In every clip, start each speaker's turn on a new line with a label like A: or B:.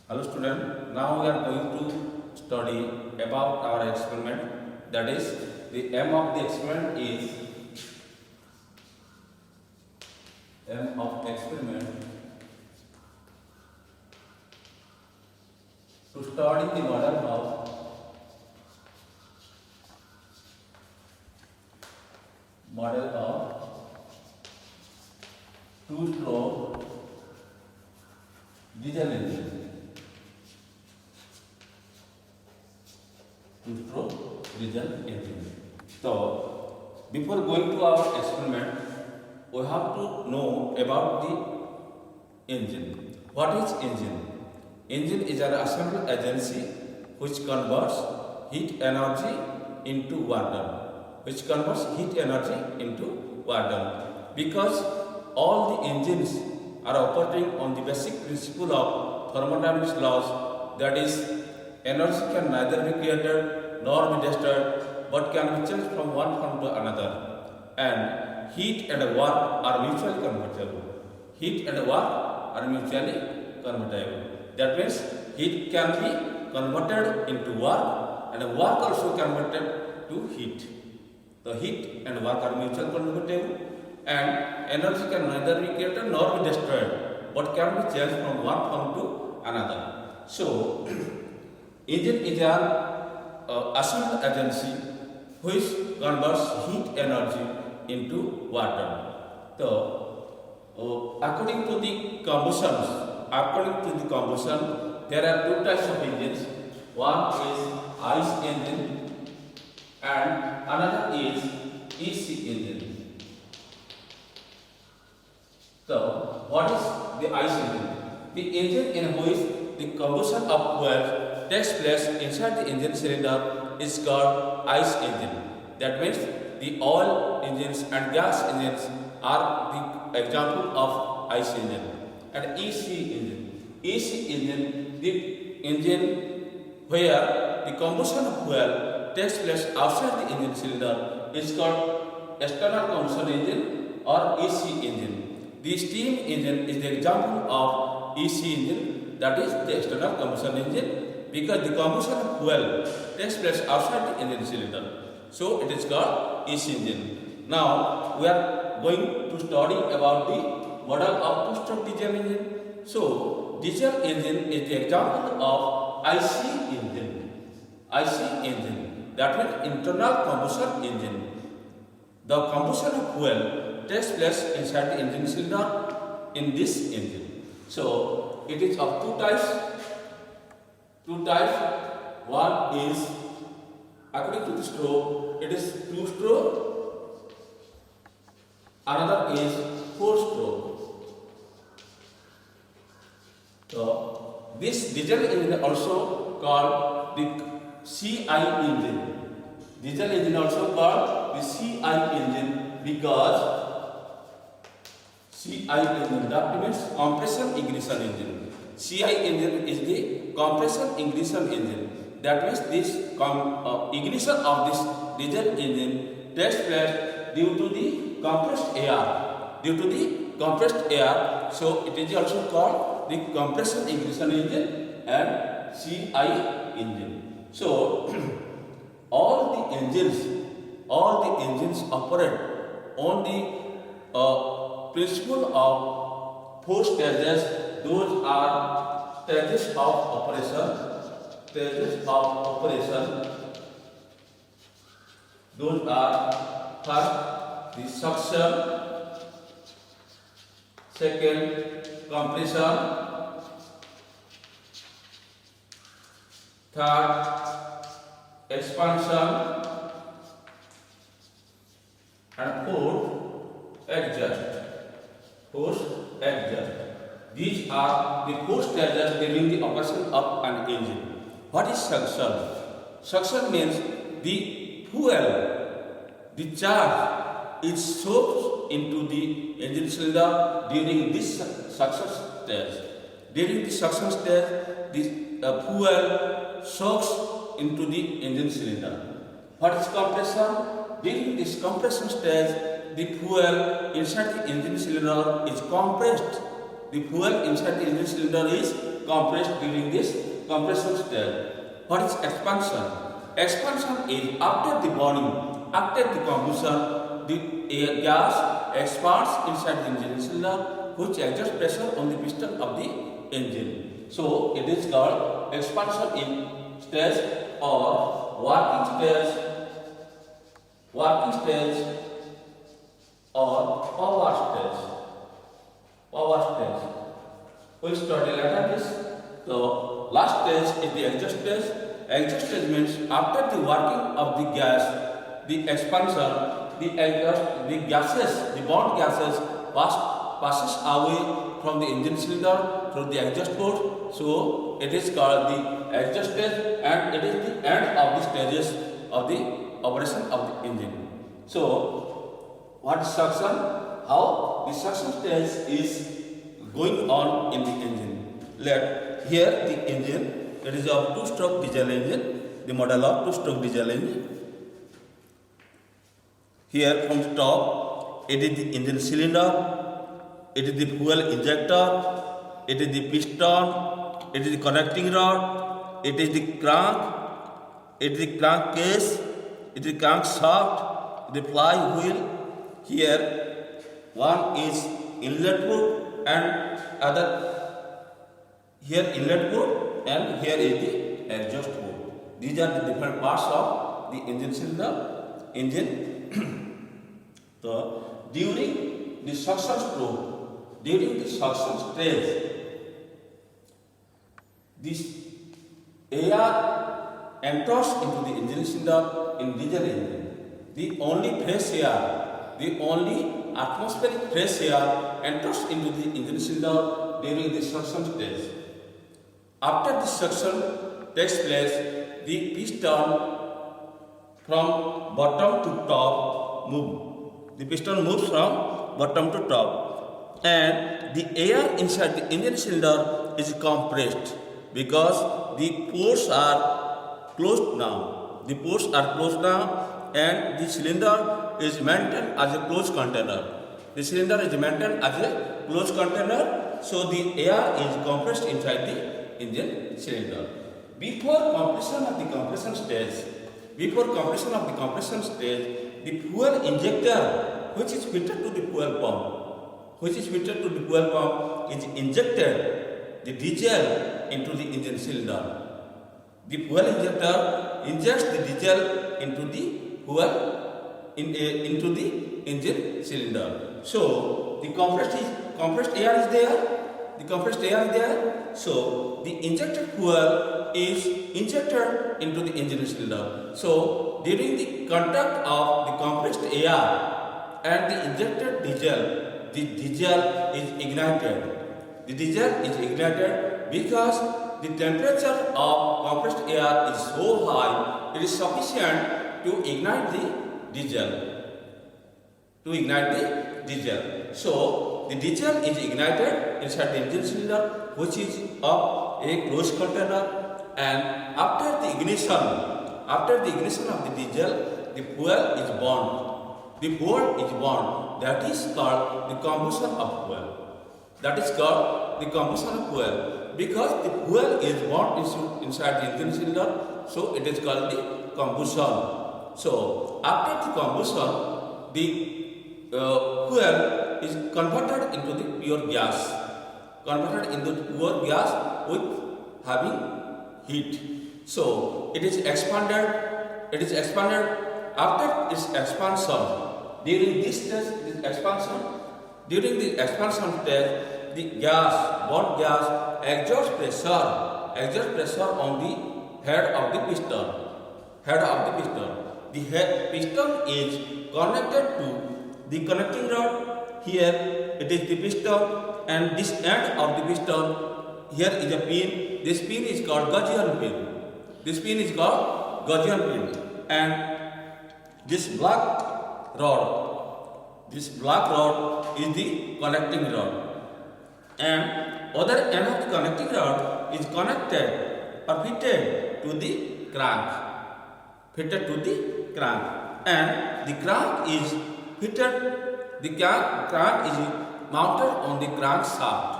A: Hello student, now we are going to study about our experiment. That is, the aim of the experiment is to study the model of two-stroke diesel engine. So, before going to our experiment, we have to know about the engine. What is engine? Engine is an assembly agency which converts heat energy into work done. Because all the engines are operating on the basic principle of thermodynamics laws, that is, energy can neither be created nor be destroyed, but can be changed from one form to another. And heat and work are mutually convertible. That means heat can be converted into work, and work also converted to heat. The heat and work are mutually convertible, and energy can neither be created nor be destroyed, but can be changed from one form to another. So, engine is an assembly agency which converts heat energy into water. So, according to the combustion, there are two types of engines. One is ICE engine and another is EC engine. So, what is the ICE engine? The engine in which the combustion of fuel takes place inside the engine cylinder is called ICE engine. That means the oil engines and gas engines are the example of ICE engine. And EC engine, the engine where the combustion of fuel takes place outside the engine cylinder is called external combustion engine or EC engine. The steam engine is the example of EC engine, that is the external combustion engine, because the combustion of fuel takes place outside the engine cylinder. So it is called EC engine. Now we are going to study about the model of two-stroke diesel engine. So diesel engine is the example of IC engine, that means internal combustion engine. The combustion of fuel takes place inside the engine cylinder in this engine. So it is of two types. One is, according to the stroke, it is two-stroke. Another is four-stroke. So this diesel engine also called the CI engine. Diesel engine also called the CI engine because CI engine, that means compression ignition engine. CI engine is the compression ignition engine. That means this ignition of this diesel engine takes place due to the compressed air. So it is also called the compression ignition engine and CI engine. So all the engines operate on the principle of four stages. Those are stages of operation. Those are first the suction, second compression, third expansion, and fourth exhaust. These are the four stages during the operation of an engine. What is suction? Suction means the fuel, the charge is soaked into the engine cylinder during this suction stage. During the suction stage, the fuel soaks into the engine cylinder. What is compression? During this compression stage, the fuel inside the engine cylinder is compressed. The fuel inside the engine cylinder is compressed during this compression stage. What is expansion? Expansion is after the burning, after the combustion, the air gas expands inside the engine cylinder, which exerts pressure on the piston of the engine. So it is called expansion in stage or working stage or power stage. Power stage. We study later this. So last stage is the exhaust stage. Exhaust stage means after the working of the gas, the expansion, the exhaust, the gases, the burnt gases passes away from the engine cylinder through the exhaust port. So it is called the exhaust stage, and it is the end of the stages of the operation of the engine. So what is suction? How the suction stage is going on in the engine. Here the engine, it is a two-stroke diesel engine, the model of two-stroke diesel engine. Here from the top, it is the engine cylinder, it is the fuel injector, it is the piston, it is the connecting rod, it is the crank, it is the crankcase, it is the crankshaft, the flywheel. Here one is inlet port and other. Here inlet port and here is the exhaust port. These are the different parts of the engine cylinder, engine. So during the suction stroke, during the suction stage, this air enters into the engine cylinder in diesel engine. The only fresh air, the only atmospheric fresh air enters into the engine cylinder during the suction stage. After the suction takes place, the piston from bottom to top move. The piston moves from bottom to top, and the air inside the engine cylinder is compressed because the ports are closed now. The ports are closed now, and the cylinder is maintained as a closed container. The cylinder is maintained as a closed container, so the air is compressed inside the engine cylinder. Before completion of the compression stage, the fuel injector, which is fitted to the fuel pump, is injected the diesel into the engine cylinder. The fuel injector injects the diesel into the fuel into the engine cylinder. So the compressed air is there. So the injected fuel is injected into the engine cylinder. So during the contact of the compressed air and the injected diesel, the diesel is ignited. The diesel is ignited because the temperature of compressed air is so high, it is sufficient to ignite the diesel. So the diesel is ignited inside the engine cylinder, which is of a closed container, and after the ignition of the diesel, the fuel is burned. That is called the combustion of fuel. Because the fuel is burned inside the engine cylinder, so it is called the combustion. So after the combustion, the fuel is converted into the pure gas, with having heat. So it is expanded. After its expansion. During the expansion stage, the burnt gas exerts pressure on the head of the piston. The piston is connected to the connecting rod. Here it is the piston, and this end of the piston, here is a pin. This pin is called Gaussian pin. And this black rod is the connecting rod, and other end of the connecting rod is connected or fitted to the crank. And the crank is fitted. The crank is mounted on the crankshaft.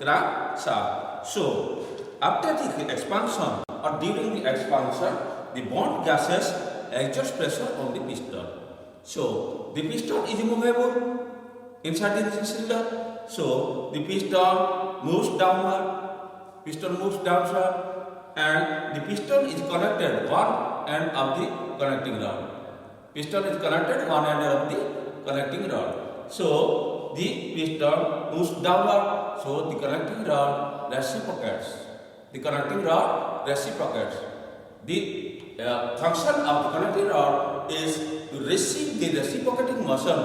A: crankshaft. So, after the expansion or during the expansion, the bond gases exert pressure on the piston. So, the piston is movable inside the engine cylinder. So, the piston moves downward, and the piston is connected one end of the connecting rod. Piston is connected one end of the connecting rod. So, the piston moves downward, so the connecting rod reciprocates. The connecting rod reciprocates. The function of the connecting rod is to receive the reciprocating motion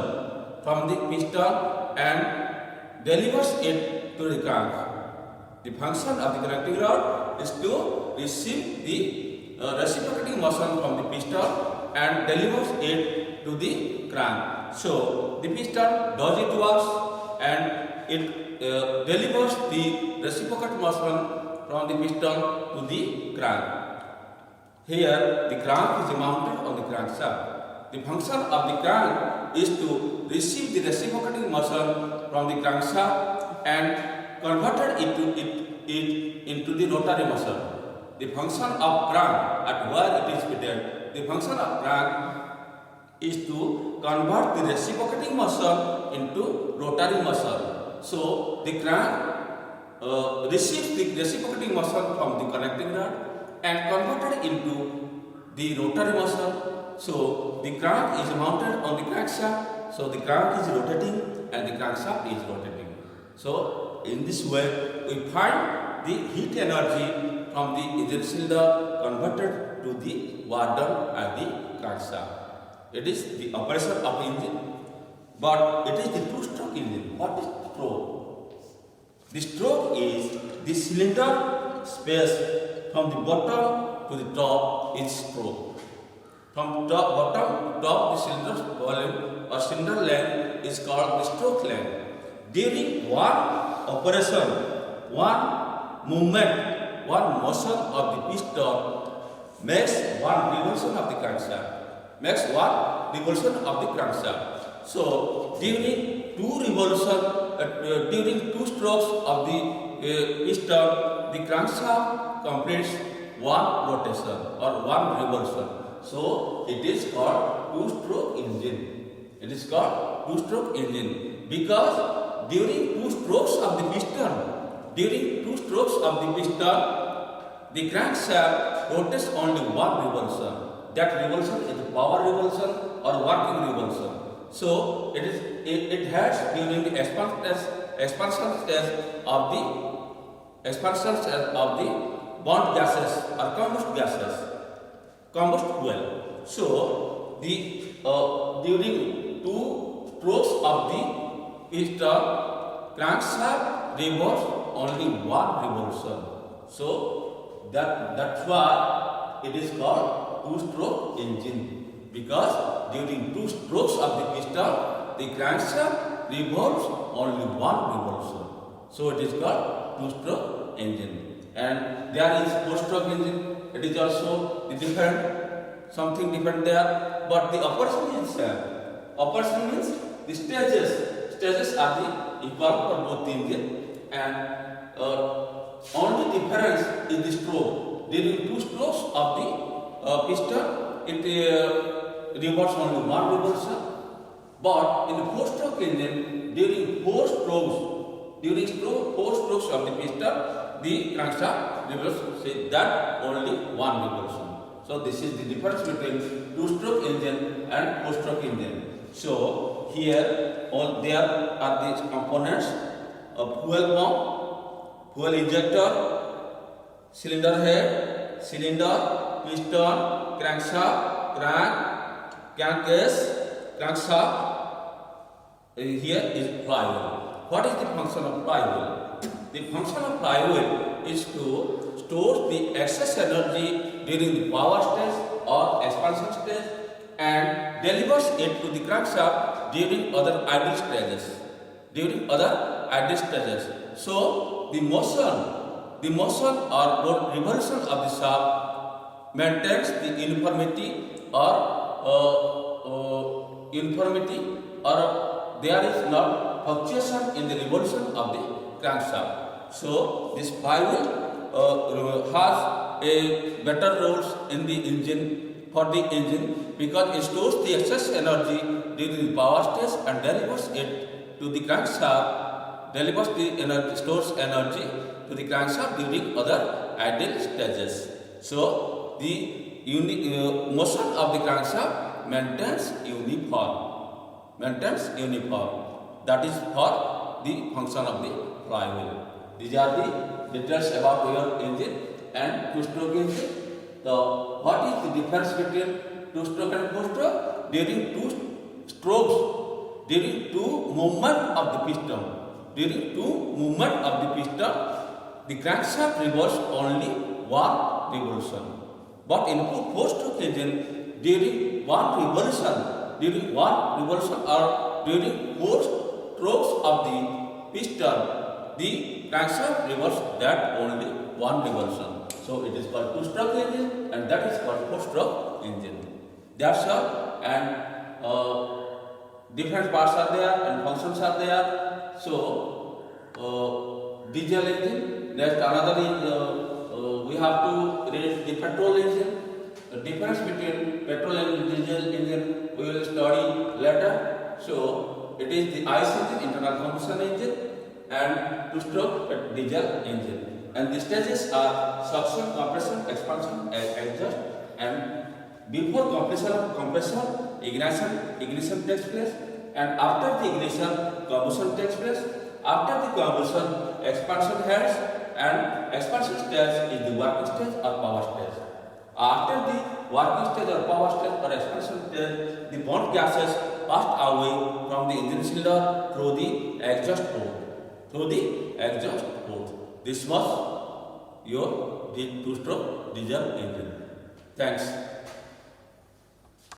A: from the piston and delivers it to the crank. The function of the connecting rod is to receive the reciprocating motion from the piston and delivers it to the crank. So, the piston does its work and it delivers the reciprocating motion from the piston to the crank. Here, the crank is mounted on the crankshaft. The function of the crank is to receive the reciprocating motion from the crankshaft and converted it into the rotary motion. The function of crank at where it is fitted, the function of crank is to convert the reciprocating motion into rotary motion. So, the crank receives the reciprocating motion from the connecting rod and converted into the rotary motion. So, the crank is mounted on the crankshaft. So, the crank is rotating and the crankshaft is rotating. So, in this way, we find the heat energy from the engine cylinder converted to the work done at the crankshaft. It is the operation of engine, but it is the two-stroke engine. What is stroke? The stroke is the cylinder space from the bottom to the top is stroke. From bottom to top, the cylinder's volume or cylinder length is called the stroke length. During one operation, one movement, one motion of the piston makes one revolution of the crankshaft. So, during two strokes of the piston, the crankshaft completes one rotation or one revolution. So, it is called two-stroke engine. It is called two-stroke engine because during two strokes of the piston, the crankshaft rotates only one revolution. That revolution is the power revolution or working revolution. So, it has during the expansion stage of the bond gases or combust fuel. So, during two strokes of the piston, crankshaft revolves only one revolution. So, that's why it is called two-stroke engine, because during two strokes of the piston, the crankshaft revolves only one revolution. So, it is called two-stroke engine. And there is four-stroke engine. It is also something different there, but the operation is same. Operation means the stages are the equal for both the engine, and only difference is the stroke. During two strokes of the piston, it revolves only one revolution, but in the four-stroke engine, during four strokes of the piston, the crankshaft revolves that only one revolution. So, this is the difference between two-stroke engine and four-stroke engine. So, here there are these components of fuel pump, fuel injector, cylinder head, cylinder, piston, crankshaft, crank case, crankshaft. Here is flywheel. What is the function of flywheel? The function of flywheel is to store the excess energy during the power stage or expansion stage and delivers it to the crankshaft during other idle stages. So, the motion or revolution of the shaft maintains the uniformity or there is not fluctuation in the revolution of the crankshaft. So this flywheel has a better roles in the engine for the engine because it stores the excess energy during the power stage and delivers it to the crankshaft, delivers the energy, stores energy to the crankshaft during other idle stages. So the motion of the crankshaft maintains uniform. That is for the function of the flywheel. These are the details about your engine and two-stroke engine. So, what is the difference between two-stroke and four-stroke? During two movement of the piston, the crankshaft revolves only one revolution. But in four-stroke engine, during one revolution or during four strokes of the piston, the crankshaft revolves that only one revolution. So it is called two-stroke engine and that is called four-stroke engine. That's all, and different parts are there and functions are there. So diesel engine, next another is we have to read the petrol engine. The difference between petrol and diesel engine we will study later. So it is the ICE engine, internal combustion engine, and two-stroke diesel engine. And the stages are suction, compression, expansion, exhaust, and before compression, ignition takes place, and after the ignition, combustion takes place. After the combustion, expansion heads, and expansion stage is the working stage or power stage. After the working stage or power stage or expansion stage, the burnt gases passed away from the engine cylinder through the exhaust port. This was your two-stroke diesel engine. Thanks.